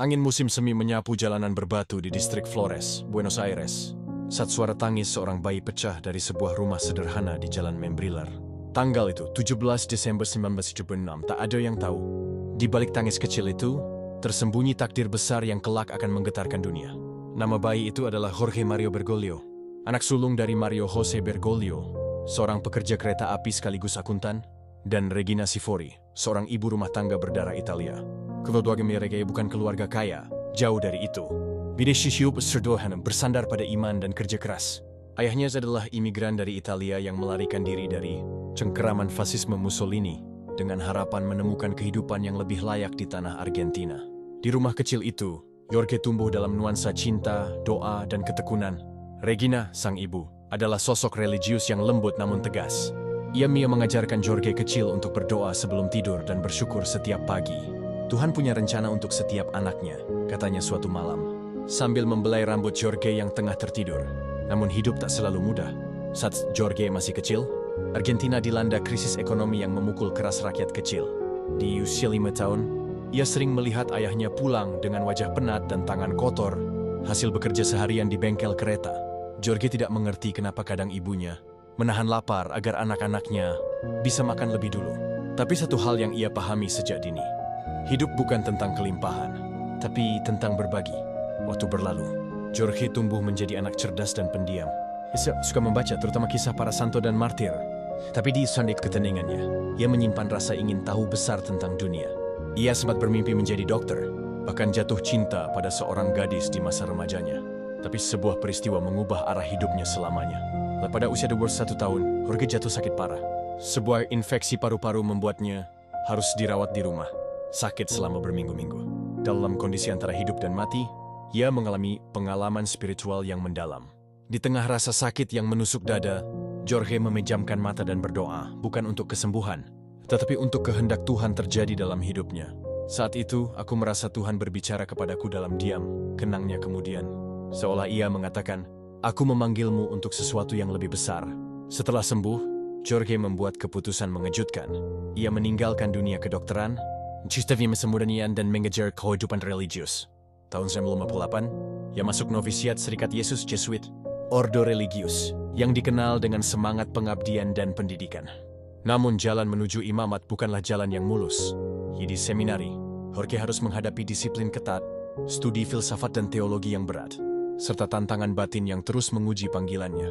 Angin musim semi menyapu jalanan berbatu di distrik Flores, Buenos Aires. Saat suara tangis seorang bayi pecah dari sebuah rumah sederhana di Jalan Membrillar. Tanggal itu, 17 Desember 1976, tak ada yang tahu. Di balik tangis kecil itu, tersembunyi takdir besar yang kelak akan menggetarkan dunia. Nama bayi itu adalah Jorge Mario Bergoglio, anak sulung dari Mario Jose Bergoglio, seorang pekerja kereta api sekaligus akuntan, dan Regina Sifori, seorang ibu rumah tangga berdarah Italia. Keluarga mereka bukan keluarga kaya, jauh dari itu. Bineshi hidup sederhana bersandar pada iman dan kerja keras. Ayahnya adalah imigran dari Italia yang melarikan diri dari cengkeraman fasisme Mussolini dengan harapan menemukan kehidupan yang lebih layak di tanah Argentina. Di rumah kecil itu, Jorge tumbuh dalam nuansa cinta, doa, dan ketekunan. Regina, sang ibu, adalah sosok religius yang lembut namun tegas. Ia mengajarkan Jorge kecil untuk berdoa sebelum tidur dan bersyukur setiap pagi. Tuhan punya rencana untuk setiap anaknya, katanya suatu malam, sambil membelai rambut Jorge yang tengah tertidur. Namun hidup tak selalu mudah. Saat Jorge masih kecil, Argentina dilanda krisis ekonomi yang memukul keras rakyat kecil. Di usia 5 tahun, ia sering melihat ayahnya pulang dengan wajah penat dan tangan kotor, hasil bekerja seharian di bengkel kereta. Jorge tidak mengerti kenapa kadang ibunya menahan lapar agar anak-anaknya bisa makan lebih dulu. Tapi satu hal yang ia pahami sejak dini, hidup bukan tentang kelimpahan, tapi tentang berbagi. Waktu berlalu, Jorge tumbuh menjadi anak cerdas dan pendiam. Ia suka membaca, terutama kisah para santo dan martir. Tapi di sanduk keteningannya, ia menyimpan rasa ingin tahu besar tentang dunia. Ia sempat bermimpi menjadi dokter, bahkan jatuh cinta pada seorang gadis di masa remajanya. Tapi sebuah peristiwa mengubah arah hidupnya selamanya. Pada usia 21 tahun, Jorge jatuh sakit parah. Sebuah infeksi paru-paru membuatnya harus dirawat di rumah. Sakit selama berminggu-minggu. Dalam kondisi antara hidup dan mati, ia mengalami pengalaman spiritual yang mendalam. Di tengah rasa sakit yang menusuk dada, Jorge memejamkan mata dan berdoa, bukan untuk kesembuhan, tetapi untuk kehendak Tuhan terjadi dalam hidupnya. Saat itu, aku merasa Tuhan berbicara kepadaku dalam diam, kenangnya kemudian. Seolah ia mengatakan, aku memanggilmu untuk sesuatu yang lebih besar. Setelah sembuh, Jorge membuat keputusan mengejutkan. Ia meninggalkan dunia kedokteran, Cistavia Semuranian dan mengejar kehidupan religius. Tahun 1958, ia masuk novisiat Serikat Yesus Jesuit, ordo religius, yang dikenal dengan semangat pengabdian dan pendidikan. Namun jalan menuju imamat bukanlah jalan yang mulus. Di seminari, Jorge harus menghadapi disiplin ketat, studi filsafat dan teologi yang berat, serta tantangan batin yang terus menguji panggilannya.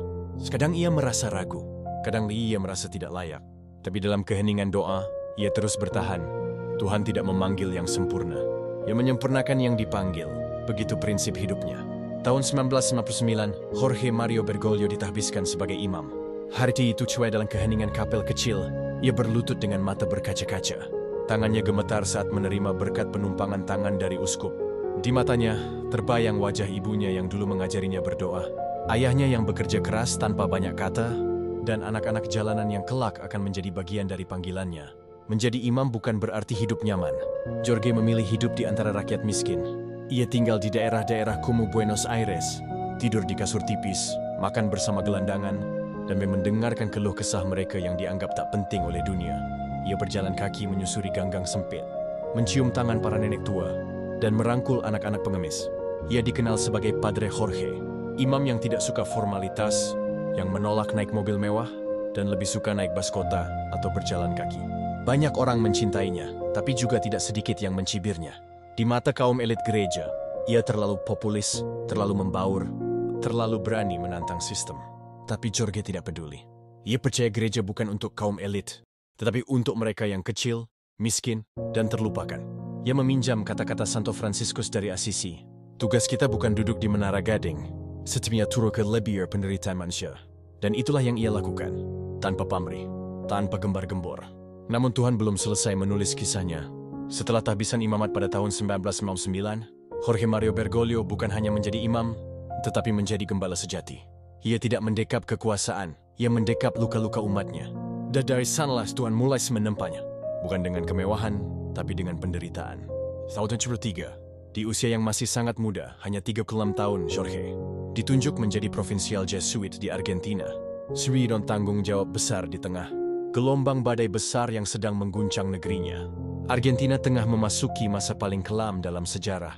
Kadang ia merasa ragu, kadang ia merasa tidak layak. Tapi dalam keheningan doa, ia terus bertahan. Tuhan tidak memanggil yang sempurna. Ia menyempurnakan yang dipanggil. Begitu prinsip hidupnya. Tahun 1959, Jorge Mario Bergoglio ditahbiskan sebagai imam. Hari itu cuai dalam keheningan kapel kecil. Ia berlutut dengan mata berkaca-kaca. Tangannya gemetar saat menerima berkat penumpangan tangan dari uskup. Di matanya, terbayang wajah ibunya yang dulu mengajarinya berdoa. Ayahnya yang bekerja keras tanpa banyak kata, dan anak-anak jalanan yang kelak akan menjadi bagian dari panggilannya. Menjadi imam bukan berarti hidup nyaman. Jorge memilih hidup di antara rakyat miskin. Ia tinggal di daerah-daerah kumuh Buenos Aires, tidur di kasur tipis, makan bersama gelandangan, dan mendengarkan keluh kesah mereka yang dianggap tak penting oleh dunia. Ia berjalan kaki menyusuri ganggang sempit, mencium tangan para nenek tua, dan merangkul anak-anak pengemis. Ia dikenal sebagai Padre Jorge, imam yang tidak suka formalitas, yang menolak naik mobil mewah, dan lebih suka naik bus kota atau berjalan kaki. Banyak orang mencintainya, tapi juga tidak sedikit yang mencibirnya. Di mata kaum elit gereja, ia terlalu populis, terlalu membaur, terlalu berani menantang sistem. Tapi Jorge tidak peduli. Ia percaya gereja bukan untuk kaum elit, tetapi untuk mereka yang kecil, miskin, dan terlupakan. Ia meminjam kata-kata Santo Franciscus dari Assisi. Tugas kita bukan duduk di menara gading, setia turun ke lebih penderitaan manusia. Dan itulah yang ia lakukan, tanpa pamrih, tanpa gembar-gembor. Namun Tuhan belum selesai menulis kisahnya. Setelah tahbisan imamat pada tahun 1999, Jorge Mario Bergoglio bukan hanya menjadi imam, tetapi menjadi gembala sejati. Ia tidak mendekap kekuasaan, ia mendekap luka-luka umatnya. Dan dari sanalah Tuhan mulai menempanya. Bukan dengan kemewahan, tapi dengan penderitaan. Tahun 73, di usia yang masih sangat muda, hanya 36 tahun, Jorge ditunjuk menjadi provinsial Jesuit di Argentina. Sri dan tanggung jawab besar di tengah gelombang badai besar yang sedang mengguncang negerinya. Argentina tengah memasuki masa paling kelam dalam sejarah.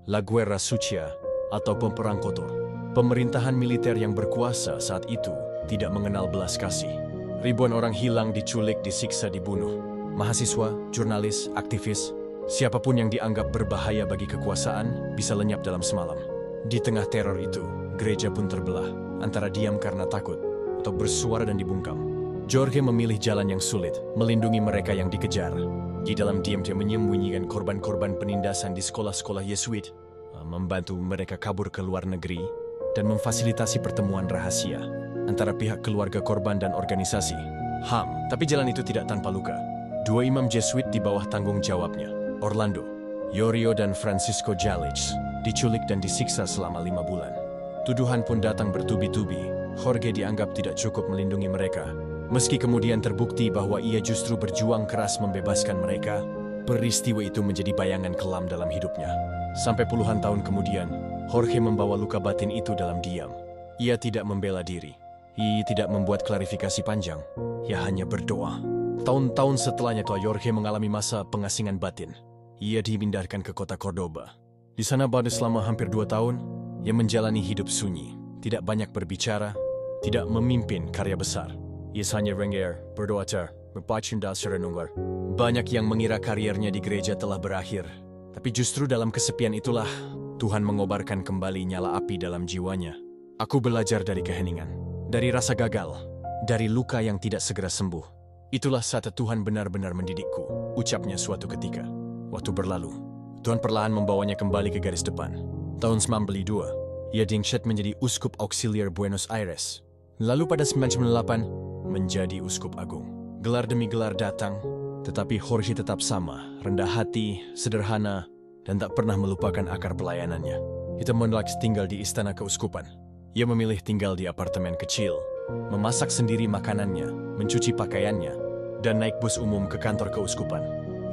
La Guerra Sucia, atau Perang Kotor. Pemerintahan militer yang berkuasa saat itu tidak mengenal belas kasih. Ribuan orang hilang, diculik, disiksa, dibunuh. Mahasiswa, jurnalis, aktivis, siapapun yang dianggap berbahaya bagi kekuasaan bisa lenyap dalam semalam. Di tengah teror itu, gereja pun terbelah antara diam karena takut atau bersuara dan dibungkam. Jorge memilih jalan yang sulit, melindungi mereka yang dikejar. Di dalam diam dia menyembunyikan korban-korban penindasan di sekolah-sekolah Yesuit, membantu mereka kabur ke luar negeri, dan memfasilitasi pertemuan rahasia antara pihak keluarga korban dan organisasi HAM. Tapi jalan itu tidak tanpa luka. Dua imam Jesuit di bawah tanggung jawabnya, Orlando Yorio dan Francisco Jalic, diculik dan disiksa selama 5 bulan. Tuduhan pun datang bertubi-tubi. Jorge dianggap tidak cukup melindungi mereka. Meski kemudian terbukti bahwa ia justru berjuang keras membebaskan mereka, peristiwa itu menjadi bayangan kelam dalam hidupnya. Sampai puluhan tahun kemudian, Jorge membawa luka batin itu dalam diam. Ia tidak membela diri. Ia tidak membuat klarifikasi panjang. Ia hanya berdoa. Tahun-tahun setelahnya, Jorge mengalami masa pengasingan batin. Ia dipindahkan ke kota Cordoba. Di sana selama hampir 2 tahun, ia menjalani hidup sunyi. Tidak banyak berbicara, tidak memimpin karya besar. Ia hanya renggir, berdoa, berpacunda serenunggar. Banyak yang mengira karirnya di gereja telah berakhir. Tapi justru dalam kesepian itulah Tuhan mengobarkan kembali nyala api dalam jiwanya. Aku belajar dari keheningan, dari rasa gagal, dari luka yang tidak segera sembuh. Itulah saat Tuhan benar-benar mendidikku, ucapnya suatu ketika. Waktu berlalu, Tuhan perlahan membawanya kembali ke garis depan. Tahun 1992, ia diangkat menjadi Uskup Auxiliar Buenos Aires. Lalu pada 1998, menjadi Uskup Agung. Gelar demi gelar datang, tetapi Jorge tetap sama, rendah hati, sederhana, dan tak pernah melupakan akar pelayanannya. Ia menolak tinggal di istana keuskupan. Ia memilih tinggal di apartemen kecil, memasak sendiri makanannya, mencuci pakaiannya, dan naik bus umum ke kantor keuskupan.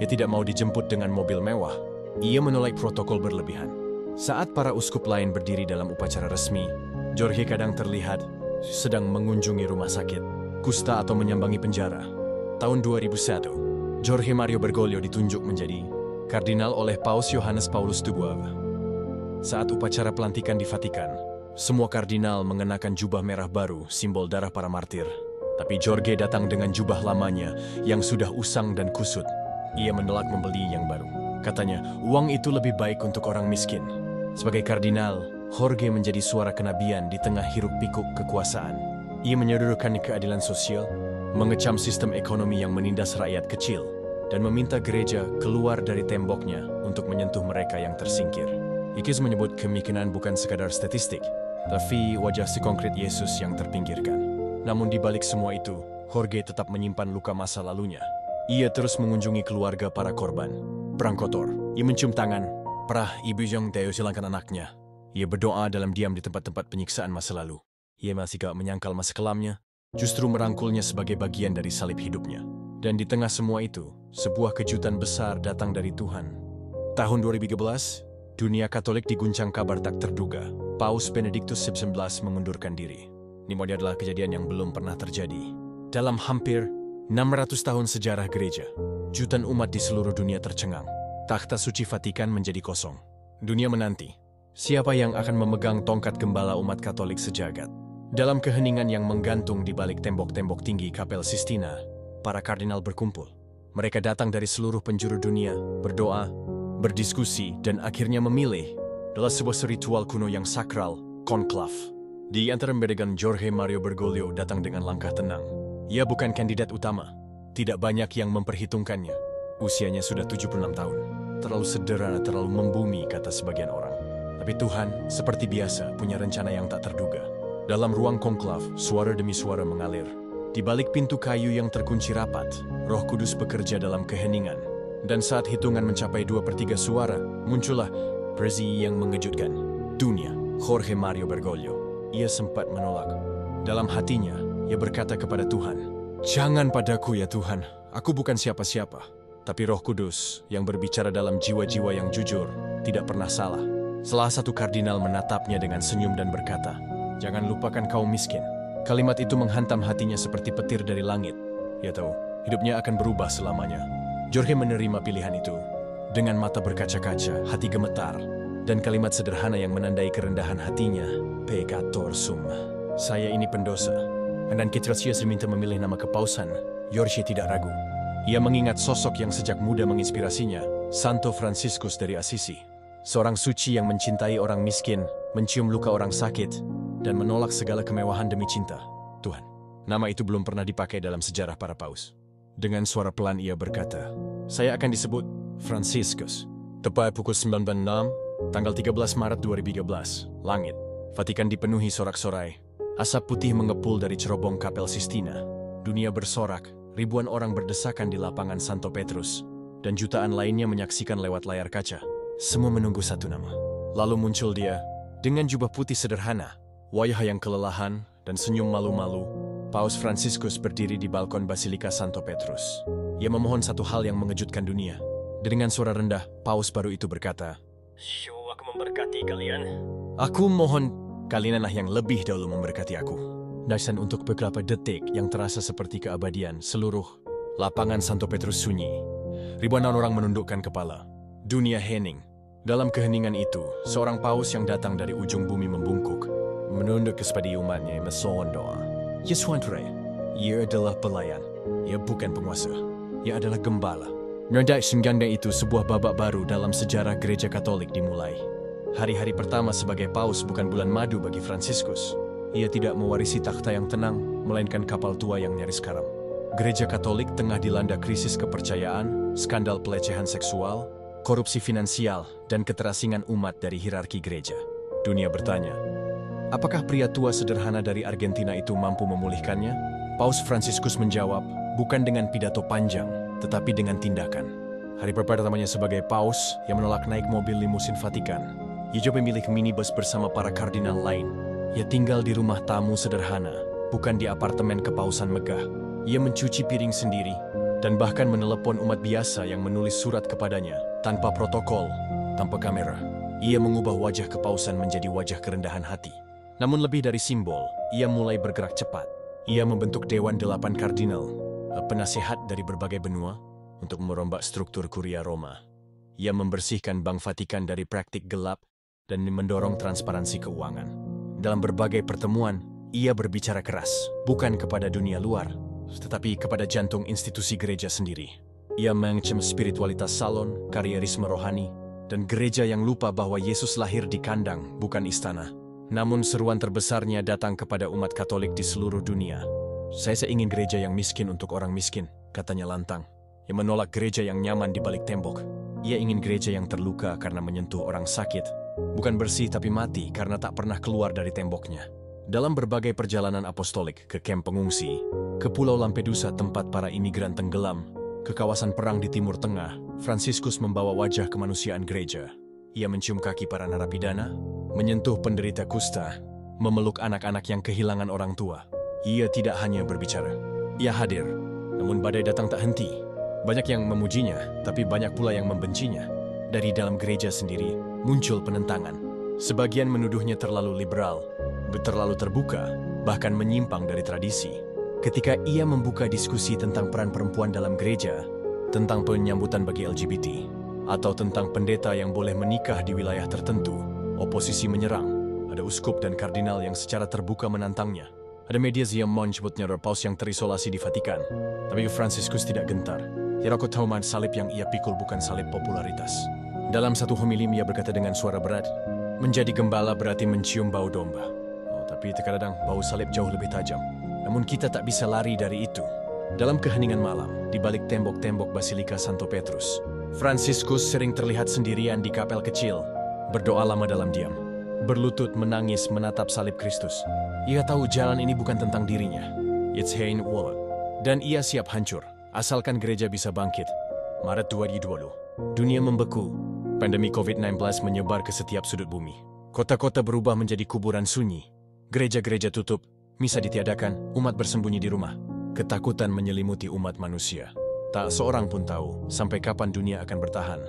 Ia tidak mau dijemput dengan mobil mewah. Ia menolak protokol berlebihan. Saat para uskup lain berdiri dalam upacara resmi, Jorge kadang terlihat sedang mengunjungi rumah sakit, kusta atau menyambangi penjara. Tahun 2001, Jorge Mario Bergoglio ditunjuk menjadi kardinal oleh Paus Yohanes Paulus II. Saat upacara pelantikan di Vatikan, semua kardinal mengenakan jubah merah baru, simbol darah para martir. Tapi Jorge datang dengan jubah lamanya yang sudah usang dan kusut. Ia menolak membeli yang baru. Katanya, uang itu lebih baik untuk orang miskin. Sebagai kardinal, Jorge menjadi suara kenabian di tengah hiruk-pikuk kekuasaan. Ia menyodorkan keadilan sosial, mengecam sistem ekonomi yang menindas rakyat kecil, dan meminta gereja keluar dari temboknya untuk menyentuh mereka yang tersingkir. Ikis menyebut kemiskinan bukan sekadar statistik, tapi wajah si konkret Yesus yang terpinggirkan. Namun di balik semua itu, Jorge tetap menyimpan luka masa lalunya. Ia terus mengunjungi keluarga para korban perang kotor. Ia mencium tangan para ibu yang hilangkan anaknya. Ia berdoa dalam diam di tempat-tempat penyiksaan masa lalu. Ia masih gak menyangkal masa kelamnya, justru merangkulnya sebagai bagian dari salib hidupnya. Dan di tengah semua itu, sebuah kejutan besar datang dari Tuhan. Tahun 2013, dunia Katolik diguncang kabar tak terduga. Paus Benediktus XIX mengundurkan diri. Ini adalah kejadian yang belum pernah terjadi. Dalam hampir 600 tahun sejarah gereja, jutaan umat di seluruh dunia tercengang. Takhta suci Vatikan menjadi kosong. Dunia menanti, siapa yang akan memegang tongkat gembala umat Katolik sejagat. Dalam keheningan yang menggantung di balik tembok-tembok tinggi Kapel Sistina, para kardinal berkumpul. Mereka datang dari seluruh penjuru dunia, berdoa, berdiskusi, dan akhirnya memilih dalam sebuah ritual kuno yang sakral, konklav. Di antara mereka, Jorge Mario Bergoglio datang dengan langkah tenang. Ia bukan kandidat utama. Tidak banyak yang memperhitungkannya. Usianya sudah 76 tahun. Terlalu sederhana, terlalu membumi, kata sebagian orang. Tapi Tuhan, seperti biasa, punya rencana yang tak terduga. Dalam ruang konklav, suara demi suara mengalir. Di balik pintu kayu yang terkunci rapat, Roh Kudus bekerja dalam keheningan. Dan saat hitungan mencapai 2/3 suara, muncullah prezi yang mengejutkan. Dunia, Jorge Mario Bergoglio. Ia sempat menolak. Dalam hatinya, ia berkata kepada Tuhan, "Jangan padaku ya Tuhan, aku bukan siapa-siapa." Tapi Roh Kudus yang berbicara dalam jiwa-jiwa yang jujur tidak pernah salah. Salah satu kardinal menatapnya dengan senyum dan berkata, "Jangan lupakan kaum miskin." Kalimat itu menghantam hatinya seperti petir dari langit. Ia tahu, hidupnya akan berubah selamanya. Jorge menerima pilihan itu. Dengan mata berkaca-kaca, hati gemetar. Dan kalimat sederhana yang menandai kerendahan hatinya, Peccator sum. Saya ini pendosa. Dan ketika Yesus diminta memilih nama kepausan, Jorge tidak ragu. Ia mengingat sosok yang sejak muda menginspirasinya, Santo Franciscus dari Assisi. Seorang suci yang mencintai orang miskin, mencium luka orang sakit, dan menolak segala kemewahan demi cinta. Tuhan, nama itu belum pernah dipakai dalam sejarah para paus. Dengan suara pelan ia berkata, saya akan disebut Franciscus. Tepat pukul 9.06, tanggal 13 Maret 2013, langit Vatikan dipenuhi sorak-sorai. Asap putih mengepul dari cerobong Kapel Sistina. Dunia bersorak, ribuan orang berdesakan di lapangan Santo Petrus, dan jutaan lainnya menyaksikan lewat layar kaca. Semua menunggu satu nama. Lalu muncul dia, dengan jubah putih sederhana, wajah yang kelelahan, dan senyum malu-malu. Paus Franciscus berdiri di balkon Basilika Santo Petrus. Ia memohon satu hal yang mengejutkan dunia. Dengan suara rendah, Paus baru itu berkata, "Syuh, aku memberkati kalian. Aku mohon kalianlah yang lebih dahulu memberkati aku." Dan untuk beberapa detik yang terasa seperti keabadian, seluruh lapangan Santo Petrus sunyi. Ribuan orang menundukkan kepala. Dunia hening. Dalam keheningan itu, seorang paus yang datang dari ujung bumi membungkuk, menunduk kepada umatnya, memohon doa. Yesuantre, ia adalah pelayan. Ia bukan penguasa. Ia adalah gembala. Dari sengganda itu, sebuah babak baru dalam sejarah gereja Katolik dimulai. Hari-hari pertama sebagai paus bukan bulan madu bagi Franciscus. Ia tidak mewarisi takhta yang tenang, melainkan kapal tua yang nyaris karam. Gereja Katolik tengah dilanda krisis kepercayaan, skandal pelecehan seksual, korupsi finansial, dan keterasingan umat dari hierarki gereja. Dunia bertanya, apakah pria tua sederhana dari Argentina itu mampu memulihkannya? Paus Franciscus menjawab, bukan dengan pidato panjang, tetapi dengan tindakan. Hari pertamanya sebagai paus yang menolak naik mobil limusin Vatikan, ia juga memilih minibus bersama para kardinal lain. Ia tinggal di rumah tamu sederhana, bukan di apartemen kepausan megah. Ia mencuci piring sendiri, dan bahkan menelepon umat biasa yang menulis surat kepadanya, tanpa protokol, tanpa kamera. Ia mengubah wajah kepausan menjadi wajah kerendahan hati. Namun lebih dari simbol, ia mulai bergerak cepat. Ia membentuk Dewan 8 Kardinal, penasehat dari berbagai benua, untuk merombak struktur Kuria Roma. Ia membersihkan Bank Vatikan dari praktik gelap, dan mendorong transparansi keuangan. Dalam berbagai pertemuan, ia berbicara keras, bukan kepada dunia luar, tetapi kepada jantung institusi gereja sendiri. Ia mengecam spiritualitas salon, karierisme rohani, dan gereja yang lupa bahwa Yesus lahir di kandang, bukan istana. Namun seruan terbesarnya datang kepada umat Katolik di seluruh dunia. Saya ingin gereja yang miskin untuk orang miskin, katanya lantang. Ia menolak gereja yang nyaman di balik tembok. Ia ingin gereja yang terluka karena menyentuh orang sakit, bukan bersih tapi mati karena tak pernah keluar dari temboknya. Dalam berbagai perjalanan apostolik ke kamp pengungsi, ke Pulau Lampedusa tempat para imigran tenggelam, ke kawasan perang di Timur Tengah, Franciscus membawa wajah kemanusiaan gereja. Ia mencium kaki para narapidana, menyentuh penderita kusta, memeluk anak-anak yang kehilangan orang tua. Ia tidak hanya berbicara, ia hadir. Namun badai datang tak henti. Banyak yang memujinya, tapi banyak pula yang membencinya. Dari dalam gereja sendiri, muncul penentangan. Sebagian menuduhnya terlalu liberal, terlalu terbuka, bahkan menyimpang dari tradisi. Ketika ia membuka diskusi tentang peran perempuan dalam gereja, tentang penyambutan bagi LGBT, atau tentang pendeta yang boleh menikah di wilayah tertentu, oposisi menyerang. Ada uskup dan kardinal yang secara terbuka menantangnya. Ada media yang menyebutnya paus yang terisolasi di Vatikan. Tapi Franciscus tidak gentar. Ya, aku tahu salib yang ia pikul bukan salib popularitas. Dalam satu homili ia berkata dengan suara berat, menjadi gembala berarti mencium bau domba. Tapi terkadang bau salib jauh lebih tajam. Namun kita tak bisa lari dari itu. Dalam keheningan malam, di balik tembok-tembok Basilika Santo Petrus, Franciscus sering terlihat sendirian di kapel kecil, berdoa lama dalam diam, berlutut menangis menatap salib Kristus. Ia tahu jalan ini bukan tentang dirinya. It's Hein Wallet. Dan ia siap hancur, asalkan gereja bisa bangkit. Maret 2020, dunia membeku. Pandemi COVID-19 menyebar ke setiap sudut bumi. Kota-kota berubah menjadi kuburan sunyi. Gereja-gereja tutup, misa ditiadakan, umat bersembunyi di rumah. Ketakutan menyelimuti umat manusia. Tak seorang pun tahu sampai kapan dunia akan bertahan.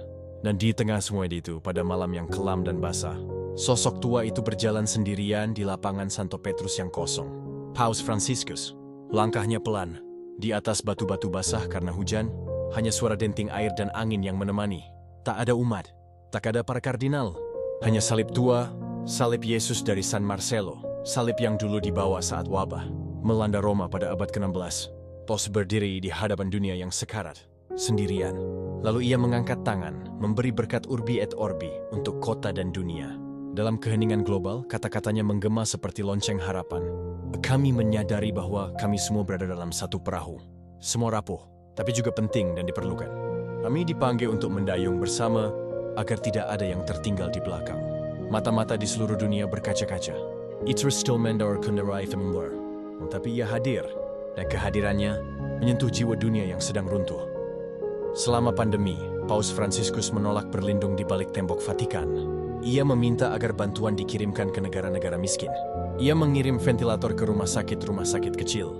Dan di tengah semua itu, pada malam yang kelam dan basah, sosok tua itu berjalan sendirian di lapangan Santo Petrus yang kosong. Paus Franciscus. Langkahnya pelan. Di atas batu-batu basah karena hujan, hanya suara denting air dan angin yang menemani. Tak ada umat. Tak ada para kardinal. Hanya salib tua, salib Yesus dari San Marcello, salib yang dulu dibawa saat wabah melanda Roma pada abad ke-16. Paus berdiri di hadapan dunia yang sekarat, sendirian. Lalu ia mengangkat tangan, memberi berkat urbi et orbi untuk kota dan dunia. Dalam keheningan global, kata-katanya menggema seperti lonceng harapan. Kami menyadari bahwa kami semua berada dalam satu perahu. Semua rapuh, tapi juga penting dan diperlukan. Kami dipanggil untuk mendayung bersama agar tidak ada yang tertinggal di belakang. Mata-mata di seluruh dunia berkaca-kaca. Itu stillman or kunderai familiar. Tapi ia hadir, dan kehadirannya menyentuh jiwa dunia yang sedang runtuh. Selama pandemi, Paus Fransiskus menolak berlindung di balik tembok Vatikan. Ia meminta agar bantuan dikirimkan ke negara-negara miskin. Ia mengirim ventilator ke rumah sakit kecil.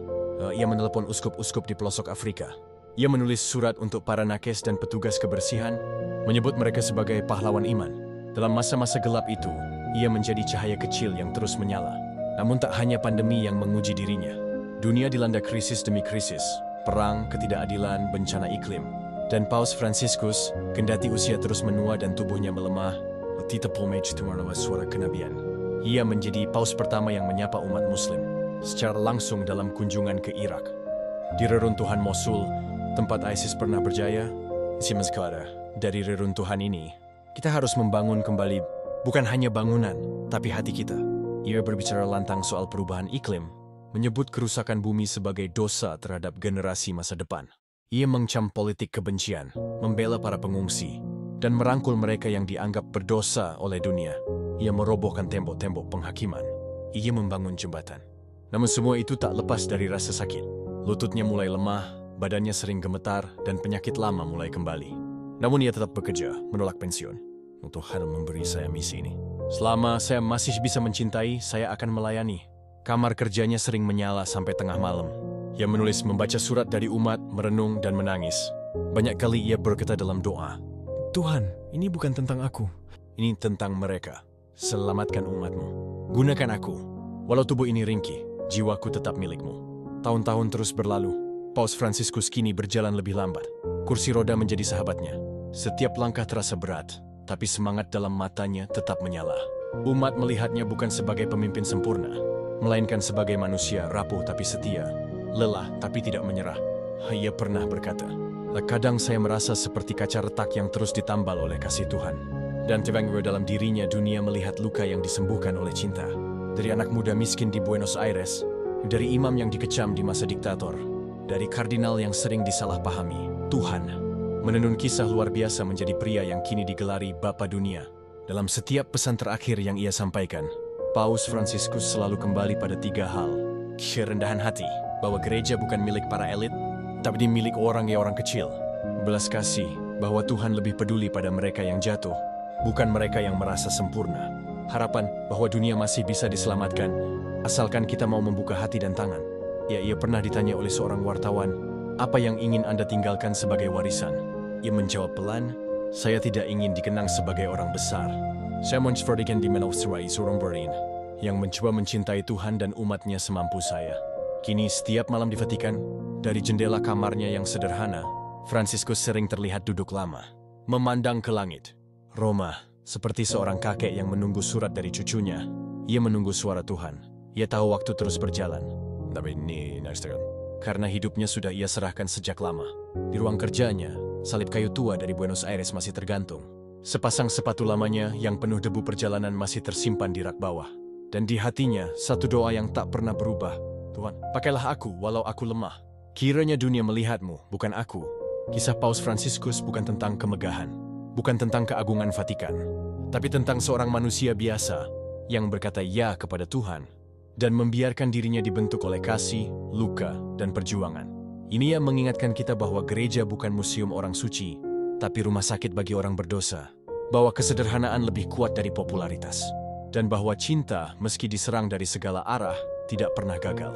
Ia menelepon uskup-uskup di pelosok Afrika. Ia menulis surat untuk para nakes dan petugas kebersihan, menyebut mereka sebagai pahlawan iman. Dalam masa-masa gelap itu, ia menjadi cahaya kecil yang terus menyala. Namun tak hanya pandemi yang menguji dirinya. Dunia dilanda krisis demi krisis, perang, ketidakadilan, bencana iklim. Dan Paus Fransiskus, kendati usia terus menua dan tubuhnya melemah, tetap memanggil suara kenabian. Ia menjadi paus pertama yang menyapa umat muslim secara langsung dalam kunjungan ke Irak. Di reruntuhan Mosul, tempat ISIS pernah berjaya, dari reruntuhan ini, kita harus membangun kembali bukan hanya bangunan, tapi hati kita. Ia berbicara lantang soal perubahan iklim, menyebut kerusakan bumi sebagai dosa terhadap generasi masa depan. Ia mengecam politik kebencian, membela para pengungsi, dan merangkul mereka yang dianggap berdosa oleh dunia. Ia merobohkan tembok-tembok penghakiman. Ia membangun jembatan. Namun semua itu tak lepas dari rasa sakit. Lututnya mulai lemah, badannya sering gemetar, dan penyakit lama mulai kembali. Namun ia tetap bekerja, menolak pensiun. Tuhan memberi saya misi ini. Selama saya masih bisa mencintai, saya akan melayani. Kamar kerjanya sering menyala sampai tengah malam. Ia menulis membaca surat dari umat, merenung dan menangis. Banyak kali ia berkata dalam doa, Tuhan, ini bukan tentang aku. Ini tentang mereka. Selamatkan umatmu. Gunakan aku. Walau tubuh ini ringkih, jiwaku tetap milikmu. Tahun-tahun terus berlalu. Paus Fransiskus kini berjalan lebih lambat. Kursi roda menjadi sahabatnya. Setiap langkah terasa berat, tapi semangat dalam matanya tetap menyala. Umat melihatnya bukan sebagai pemimpin sempurna, melainkan sebagai manusia rapuh tapi setia, lelah tapi tidak menyerah. Ia pernah berkata, kadang saya merasa seperti kaca retak yang terus ditambal oleh kasih Tuhan. Dan tiba-tiba dalam dirinya dunia melihat luka yang disembuhkan oleh cinta. Dari anak muda miskin di Buenos Aires, dari imam yang dikecam di masa diktator, dari kardinal yang sering disalahpahami, Tuhan menenun kisah luar biasa menjadi pria yang kini digelari Bapa Dunia. Dalam setiap pesan terakhir yang ia sampaikan, Paus Fransiskus selalu kembali pada 3 hal. Kerendahan hati, bahwa gereja bukan milik para elit, tapi milik orang kecil. Belas kasih, bahwa Tuhan lebih peduli pada mereka yang jatuh, bukan mereka yang merasa sempurna. Harapan bahwa dunia masih bisa diselamatkan, asalkan kita mau membuka hati dan tangan. Ia pernah ditanya oleh seorang wartawan, apa yang ingin Anda tinggalkan sebagai warisan? Ia menjawab pelan, saya tidak ingin dikenang sebagai orang besar. Saya menceritakan di menafsirai seorang berin, yang mencoba mencintai Tuhan dan umatnya semampu saya. Kini setiap malam di Vatikan, dari jendela kamarnya yang sederhana, Fransiskus sering terlihat duduk lama, memandang ke langit. Roma, seperti seorang kakek yang menunggu surat dari cucunya, ia menunggu suara Tuhan. Ia tahu waktu terus berjalan. Tapi ini, karena hidupnya sudah ia serahkan sejak lama. Di ruang kerjanya, salib kayu tua dari Buenos Aires masih tergantung. Sepasang sepatu lamanya yang penuh debu perjalanan masih tersimpan di rak bawah. Dan di hatinya, satu doa yang tak pernah berubah. Tuhan, pakailah aku walau aku lemah. Kiranya dunia melihatmu, bukan aku. Kisah Paus Fransiskus bukan tentang kemegahan, bukan tentang keagungan Vatikan, tapi tentang seorang manusia biasa yang berkata ya kepada Tuhan dan membiarkan dirinya dibentuk oleh kasih, luka, dan perjuangan. Ini yang mengingatkan kita bahwa gereja bukan museum orang suci, tapi rumah sakit bagi orang berdosa, bahwa kesederhanaan lebih kuat dari popularitas, dan bahwa cinta, meski diserang dari segala arah, tidak pernah gagal.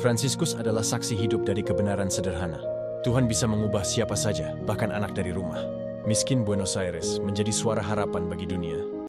Fransiskus adalah saksi hidup dari kebenaran sederhana. Tuhan bisa mengubah siapa saja, bahkan anak dari rumah miskin Buenos Aires, menjadi suara harapan bagi dunia.